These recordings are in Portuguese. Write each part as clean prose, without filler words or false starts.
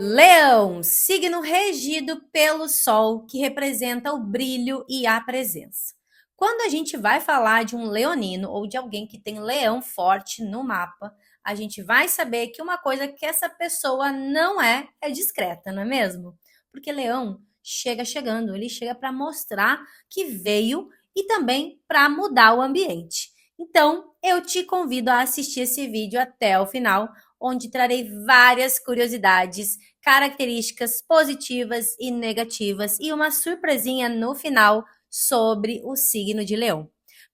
Leão, signo regido pelo Sol, que representa o brilho e a presença. Quando a gente vai falar de um leonino ou de alguém que tem leão forte no mapa, a gente vai saber que uma coisa que essa pessoa não é discreta, não é mesmo? Porque leão chega chegando, ele chega para mostrar que veio e também para mudar o ambiente. Então, eu te convido a assistir esse vídeo até o final, onde trarei várias curiosidades, características positivas e negativas e uma surpresinha no final sobre o signo de Leão.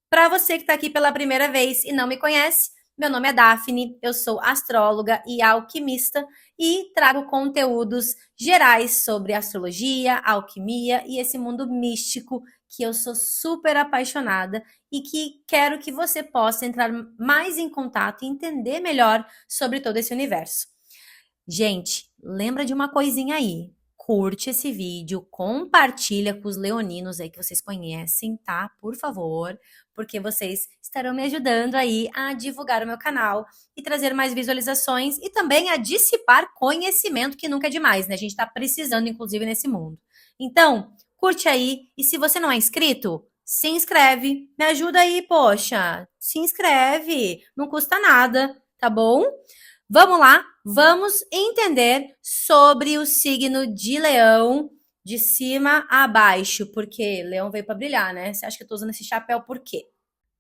Para você que está aqui pela primeira vez e não me conhece, meu nome é Daphne, eu sou astróloga e alquimista e trago conteúdos gerais sobre astrologia, alquimia e esse mundo místico que eu sou super apaixonada e que quero que você possa entrar mais em contato e entender melhor sobre todo esse universo. Gente, lembra de uma coisinha aí. Curte esse vídeo, compartilha com os leoninos aí que vocês conhecem, tá? Por favor, porque vocês estarão me ajudando aí a divulgar o meu canal e trazer mais visualizações e também a dissipar conhecimento, que nunca é demais, né? A gente tá precisando, inclusive, nesse mundo. Então, curte aí e se você não é inscrito, se inscreve. Me ajuda aí, poxa. Se inscreve, não custa nada, tá bom? Vamos lá, vamos entender sobre o signo de Leão de cima a baixo, porque Leão veio para brilhar, né? Você acha que eu tô usando esse chapéu por quê?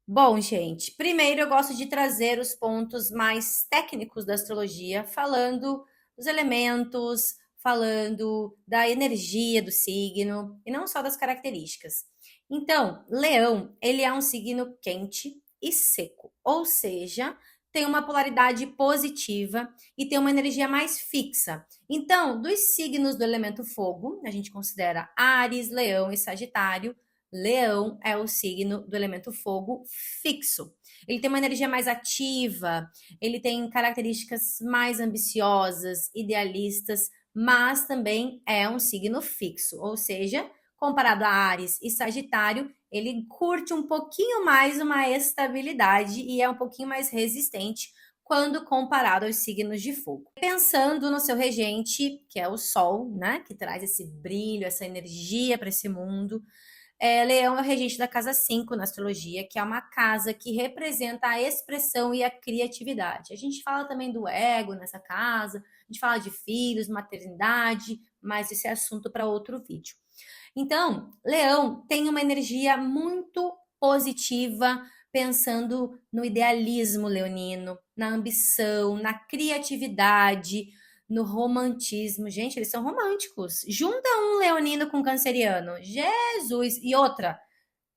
Bom, gente, primeiro eu gosto de trazer os pontos mais técnicos da astrologia, falando dos elementos, falando da energia do signo e não só das características. Então, Leão, ele é um signo quente e seco, ou seja, tem uma polaridade positiva e tem uma energia mais fixa. Então, dos signos do elemento fogo, a gente considera Áries, Leão e Sagitário. Leão é o signo do elemento fogo fixo. Ele tem uma energia mais ativa, ele tem características mais ambiciosas, idealistas, mas também é um signo fixo, ou seja, comparado a Áries e Sagitário, ele curte um pouquinho mais uma estabilidade e é um pouquinho mais resistente quando comparado aos signos de fogo. Pensando no seu regente, que é o Sol, né, que traz esse brilho, essa energia para esse mundo. Leão é o regente da casa 5 na astrologia, que é uma casa que representa a expressão e a criatividade. A gente fala também do ego nessa casa, a gente fala de filhos, maternidade, mas esse é assunto para outro vídeo. Então, Leão tem uma energia muito positiva, pensando no idealismo leonino, na ambição, na criatividade, no romantismo. Gente, eles são românticos. Junta um leonino com um canceriano. Jesus! E outra,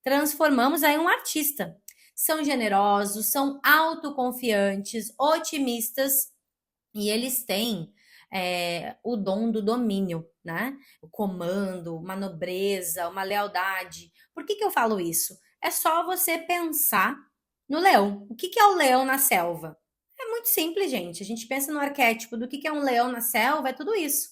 transformamos aí um artista. São generosos, são autoconfiantes, otimistas e eles têm o dom do domínio, né? O comando, uma nobreza, uma lealdade. Por que eu falo isso? É só você pensar no leão. O que é o leão na selva? É muito simples, gente. A gente pensa no arquétipo do que é um leão na selva, é tudo isso.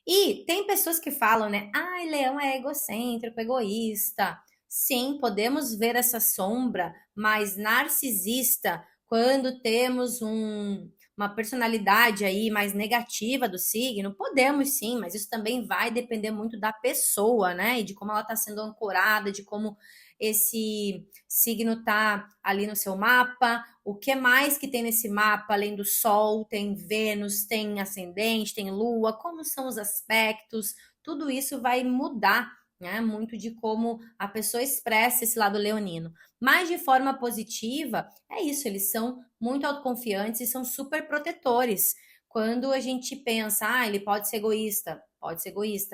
E tem pessoas que falam, né? Ai, leão é egocêntrico, egoísta. Sim, podemos ver essa sombra mais narcisista quando temos uma personalidade aí mais negativa do signo. Podemos sim, mas isso também vai depender muito da pessoa, né? E de como ela está sendo ancorada, de como esse signo tá ali no seu mapa, o que mais que tem nesse mapa, além do Sol, tem Vênus, tem ascendente, tem Lua, como são os aspectos, tudo isso vai mudar, né, muito de como a pessoa expressa esse lado leonino. Mas de forma positiva, é isso, eles são muito autoconfiantes e são super protetores. Quando a gente pensa, ele pode ser egoísta,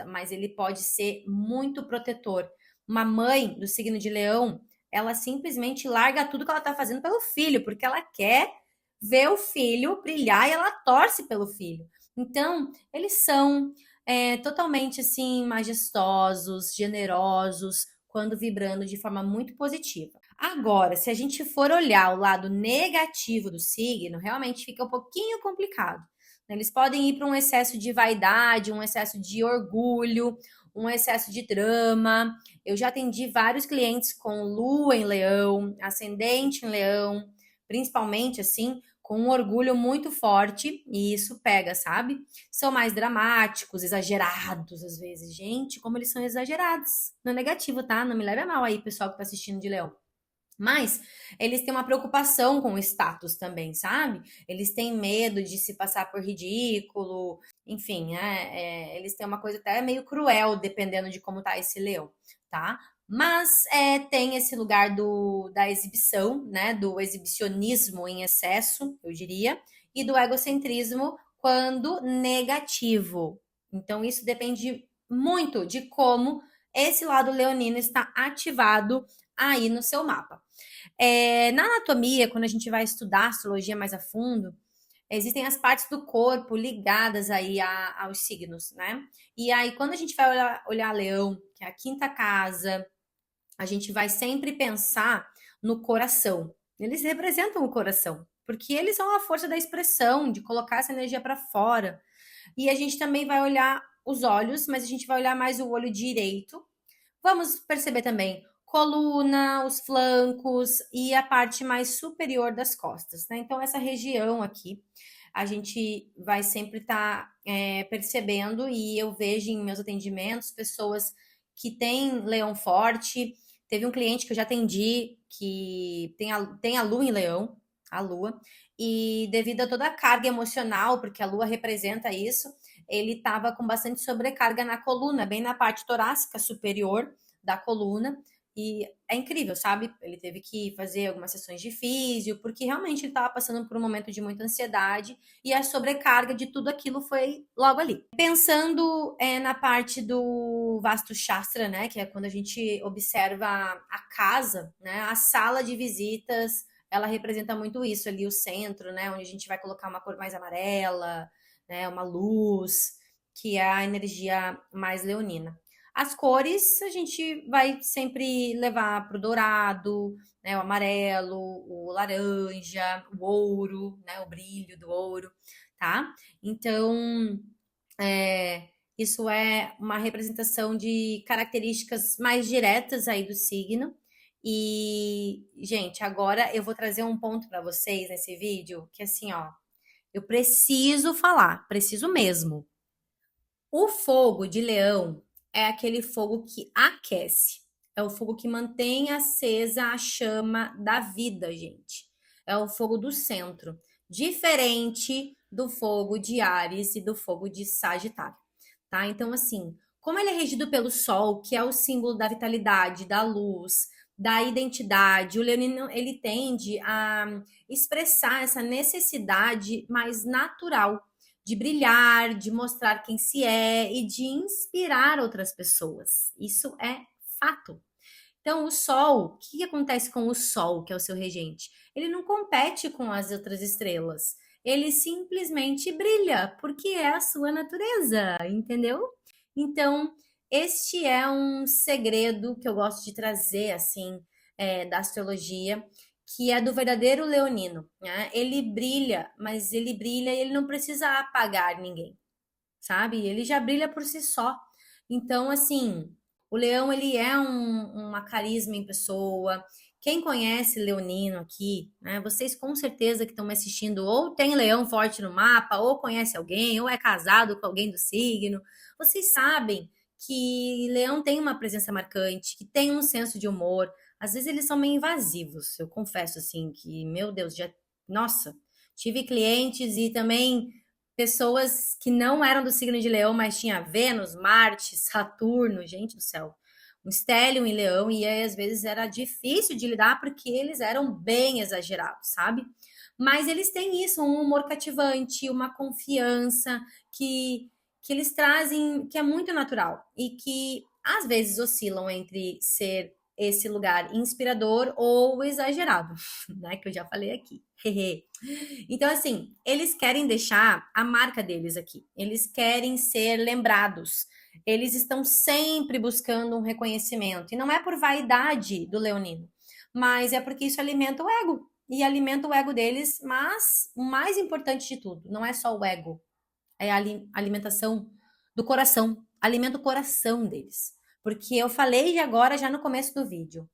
mas ele pode ser muito protetor. Uma mãe do signo de Leão, ela simplesmente larga tudo que ela está fazendo pelo filho, porque ela quer ver o filho brilhar e ela torce pelo filho. Então, eles são totalmente assim majestosos, generosos, quando vibrando de forma muito positiva. Agora, se a gente for olhar o lado negativo do signo, realmente fica um pouquinho complicado. Eles podem ir para um excesso de vaidade, um excesso de orgulho, um excesso de drama. Eu já atendi vários clientes com lua em leão, ascendente em leão, principalmente assim, com um orgulho muito forte, e isso pega, sabe? São mais dramáticos, exagerados às vezes. Gente, como eles são exagerados. No negativo, tá? Não me leve a mal aí, pessoal que tá assistindo de leão. Mas eles têm uma preocupação com o status também, sabe? Eles têm medo de se passar por ridículo, enfim, eles têm uma coisa até meio cruel, dependendo de como tá esse leão, tá? Mas tem esse lugar da exibição, né? Do exibicionismo em excesso, eu diria, e do egocentrismo quando negativo. Então, isso depende muito de como esse lado leonino está ativado aí no seu mapa. Na anatomia, quando a gente vai estudar astrologia mais a fundo, existem as partes do corpo ligadas aí aos signos, né? E aí, quando a gente vai olhar Leão, que é a quinta casa, a gente vai sempre pensar no coração. Eles representam o coração, porque eles são a força da expressão, de colocar essa energia para fora. E a gente também vai olhar os olhos, mas a gente vai olhar mais o olho direito. Vamos perceber também coluna, os flancos e a parte mais superior das costas, né? Então, essa região aqui, a gente vai sempre estar percebendo, e eu vejo em meus atendimentos pessoas que têm leão forte. Teve um cliente que eu já atendi que tem a lua em leão, a lua, e devido a toda a carga emocional, porque a lua representa isso, ele estava com bastante sobrecarga na coluna, bem na parte torácica superior da coluna. E é incrível, sabe? Ele teve que fazer algumas sessões de físio, porque realmente ele estava passando por um momento de muita ansiedade e a sobrecarga de tudo aquilo foi logo ali. Pensando na parte do Vastu Shastra, né? Que é quando a gente observa a casa, né? A sala de visitas, ela representa muito isso ali, o centro, né? Onde a gente vai colocar uma cor mais amarela, né? Uma luz, que é a energia mais leonina. As cores a gente vai sempre levar para o dourado, né, o amarelo, o laranja, o ouro, né, o brilho do ouro, tá? Então, isso é uma representação de características mais diretas aí do signo. E, gente, agora eu vou trazer um ponto para vocês nesse vídeo, que assim, ó, eu preciso falar, preciso mesmo. O fogo de leão é aquele fogo que aquece. É o fogo que mantém acesa a chama da vida, gente. É o fogo do centro. Diferente do fogo de Áries e do fogo de Sagitário, tá? Então, assim, como ele é regido pelo Sol, que é o símbolo da vitalidade, da luz, da identidade, o leonino, ele tende a expressar essa necessidade mais natural de brilhar, de mostrar quem se é e de inspirar outras pessoas. Isso é fato. Então, o Sol, o que acontece com o Sol, que é o seu regente? Ele não compete com as outras estrelas. Ele simplesmente brilha, porque é a sua natureza, entendeu? Então, este é um segredo que eu gosto de trazer, assim, da astrologia, que é do verdadeiro leonino, né? Ele brilha, mas ele brilha e ele não precisa apagar ninguém, sabe? Ele já brilha por si só. Então, assim, o leão, ele é uma carisma em pessoa. Quem conhece leonino aqui, né? Vocês com certeza que estão me assistindo, ou tem leão forte no mapa, ou conhece alguém, ou é casado com alguém do signo. Vocês sabem que leão tem uma presença marcante, que tem um senso de humor. Às vezes eles são meio invasivos. Eu confesso, assim, que, meu Deus, já... Nossa, tive clientes e também pessoas que não eram do signo de Leão, mas tinha Vênus, Marte, Saturno, gente do céu, um estélio em Leão, e aí às vezes era difícil de lidar porque eles eram bem exagerados, sabe? Mas eles têm isso, um humor cativante, uma confiança que eles trazem, que é muito natural e que às vezes oscilam entre ser esse lugar inspirador ou exagerado, né? Que eu já falei aqui. Então, assim, eles querem deixar a marca deles aqui. Eles querem ser lembrados. Eles estão sempre buscando um reconhecimento. E não é por vaidade do leonino, mas é porque isso alimenta o ego. E alimenta o ego deles, mas o mais importante de tudo, não é só o ego, é a alimentação do coração. Alimenta o coração deles. Porque eu falei agora, já no começo do vídeo,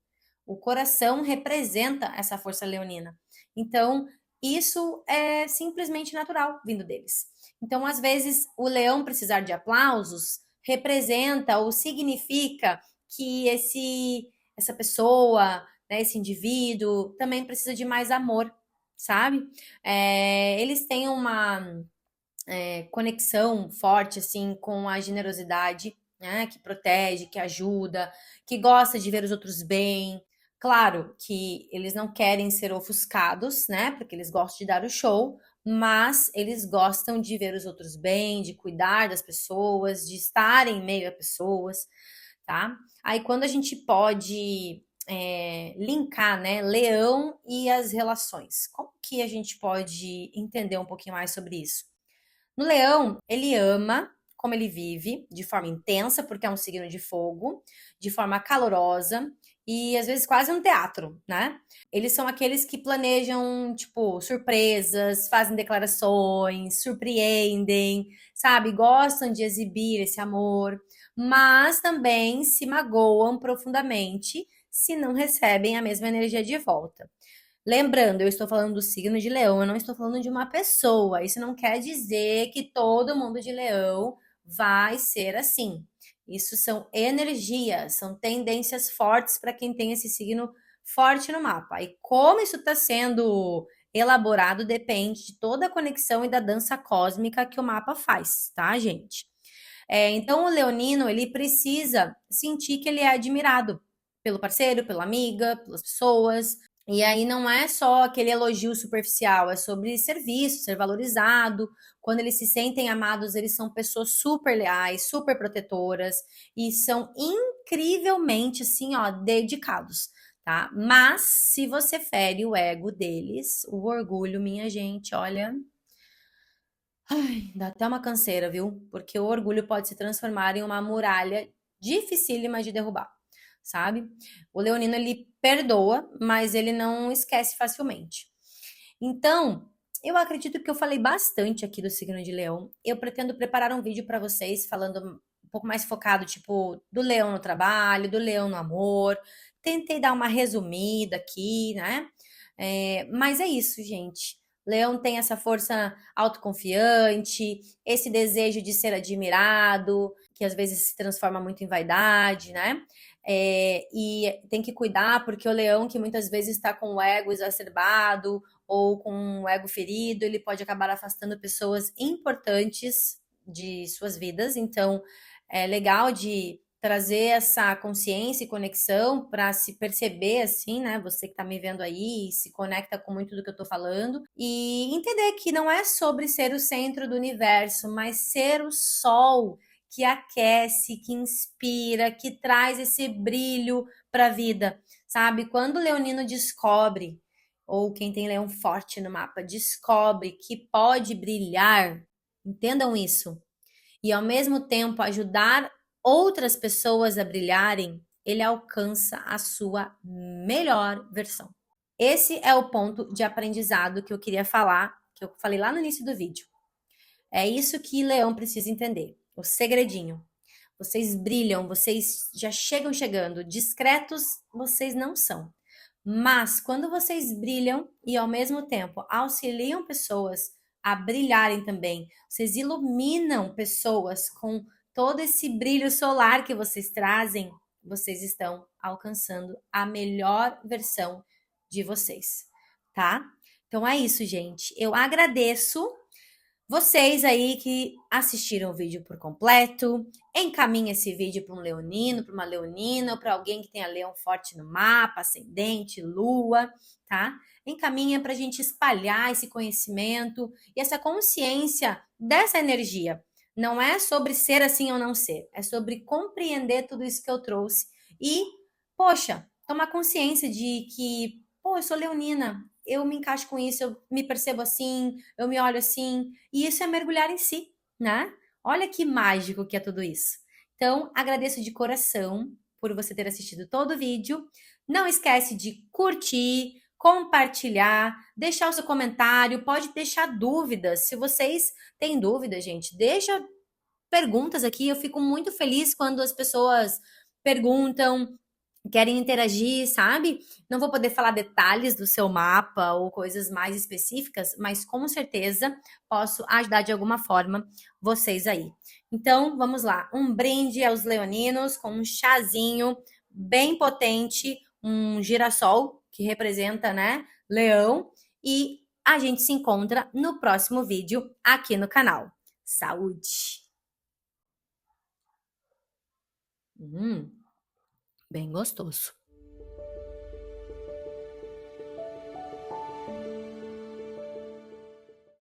o coração representa essa força leonina. Então, Isso é simplesmente natural vindo deles. Então, às vezes, o leão precisar de aplausos representa ou significa que essa pessoa, né, esse indivíduo, também precisa de mais amor, sabe? Eles têm uma conexão forte assim com a generosidade, né, que protege, que ajuda, que gosta de ver os outros bem. Claro que eles não querem ser ofuscados, né, porque eles gostam de dar o show, mas eles gostam de ver os outros bem, de cuidar das pessoas, de estar em meio a pessoas, tá? Aí quando a gente pode linkar, né, leão e as relações, como que a gente pode entender um pouquinho mais sobre isso? No leão, ele ama como ele vive, de forma intensa, porque é um signo de fogo, de forma calorosa e às vezes quase um teatro, né? Eles são aqueles que planejam, tipo, surpresas, fazem declarações, surpreendem, sabe? Gostam de exibir esse amor, mas também se magoam profundamente se não recebem a mesma energia de volta. Lembrando, eu estou falando do signo de leão, eu não estou falando de uma pessoa. Isso não quer dizer que todo mundo de leão vai ser assim. Isso são energias, são tendências fortes para quem tem esse signo forte no mapa. E como isso está sendo elaborado depende de toda a conexão e da dança cósmica que o mapa faz, tá, gente? Então, o leonino, ele precisa sentir que ele é admirado pelo parceiro, pela amiga, pelas pessoas, e aí não é só aquele elogio superficial, é sobre serviço, ser valorizado. Quando eles se sentem amados, eles são pessoas super leais, super protetoras e são incrivelmente assim, ó, dedicados, tá? Mas se você fere o ego deles, o orgulho, minha gente, olha, ai, dá até uma canseira, viu? Porque o orgulho pode se transformar em uma muralha dificílima de derrubar, sabe? O leonino ele perdoa, mas ele não esquece facilmente. Então, eu acredito que eu falei bastante aqui do signo de Leão. Eu pretendo preparar um vídeo para vocês falando um pouco mais focado, tipo, do leão no trabalho, do leão no amor. Tentei dar uma resumida aqui, né? Mas é isso, gente. Leão tem essa força autoconfiante, esse desejo de ser admirado, que às vezes se transforma muito em vaidade, né? E tem que cuidar, porque o leão, que muitas vezes está com o ego exacerbado ou com o ego ferido, ele pode acabar afastando pessoas importantes de suas vidas. Então, é legal de trazer essa consciência e conexão para se perceber assim, né? Você que está me vendo aí se conecta com muito do que eu estou falando e entender que não é sobre ser o centro do universo, mas ser o sol que aquece, que inspira, que traz esse brilho para a vida, sabe? Quando o leonino descobre, ou quem tem leão forte no mapa, descobre que pode brilhar, entendam isso, e ao mesmo tempo ajudar outras pessoas a brilharem, ele alcança a sua melhor versão. Esse é o ponto de aprendizado que eu queria falar, que eu falei lá no início do vídeo. É isso que Leão precisa entender, o segredinho. Vocês brilham, vocês já chegam chegando, discretos vocês não são. Mas quando vocês brilham e ao mesmo tempo auxiliam pessoas a brilharem também, vocês iluminam pessoas com todo esse brilho solar que vocês trazem, vocês estão alcançando a melhor versão de vocês, tá? Então é isso, gente. Eu agradeço vocês aí que assistiram o vídeo por completo, encaminhe esse vídeo para um leonino, para uma leonina, ou para alguém que tenha leão forte no mapa, ascendente, lua, tá? Encaminha para a gente espalhar esse conhecimento e essa consciência dessa energia. Não é sobre ser assim ou não ser, é sobre compreender tudo isso que eu trouxe e, poxa, tomar consciência de que, pô, eu sou leonina, eu me encaixo com isso, eu me percebo assim, eu me olho assim, e isso é mergulhar em si, né? Olha que mágico que é tudo isso. Então, agradeço de coração por você ter assistido todo o vídeo. Não esquece de curtir, compartilhar, deixar o seu comentário, pode deixar dúvidas. Se vocês têm dúvidas, gente, deixa perguntas aqui. Eu fico muito feliz quando as pessoas perguntam, querem interagir, sabe? Não vou poder falar detalhes do seu mapa ou coisas mais específicas, mas com certeza posso ajudar de alguma forma vocês aí. Então, vamos lá. Um brinde aos leoninos com um chazinho bem potente, um girassol que representa, né, leão, e a gente se encontra no próximo vídeo aqui no canal. Saúde! Bem gostoso.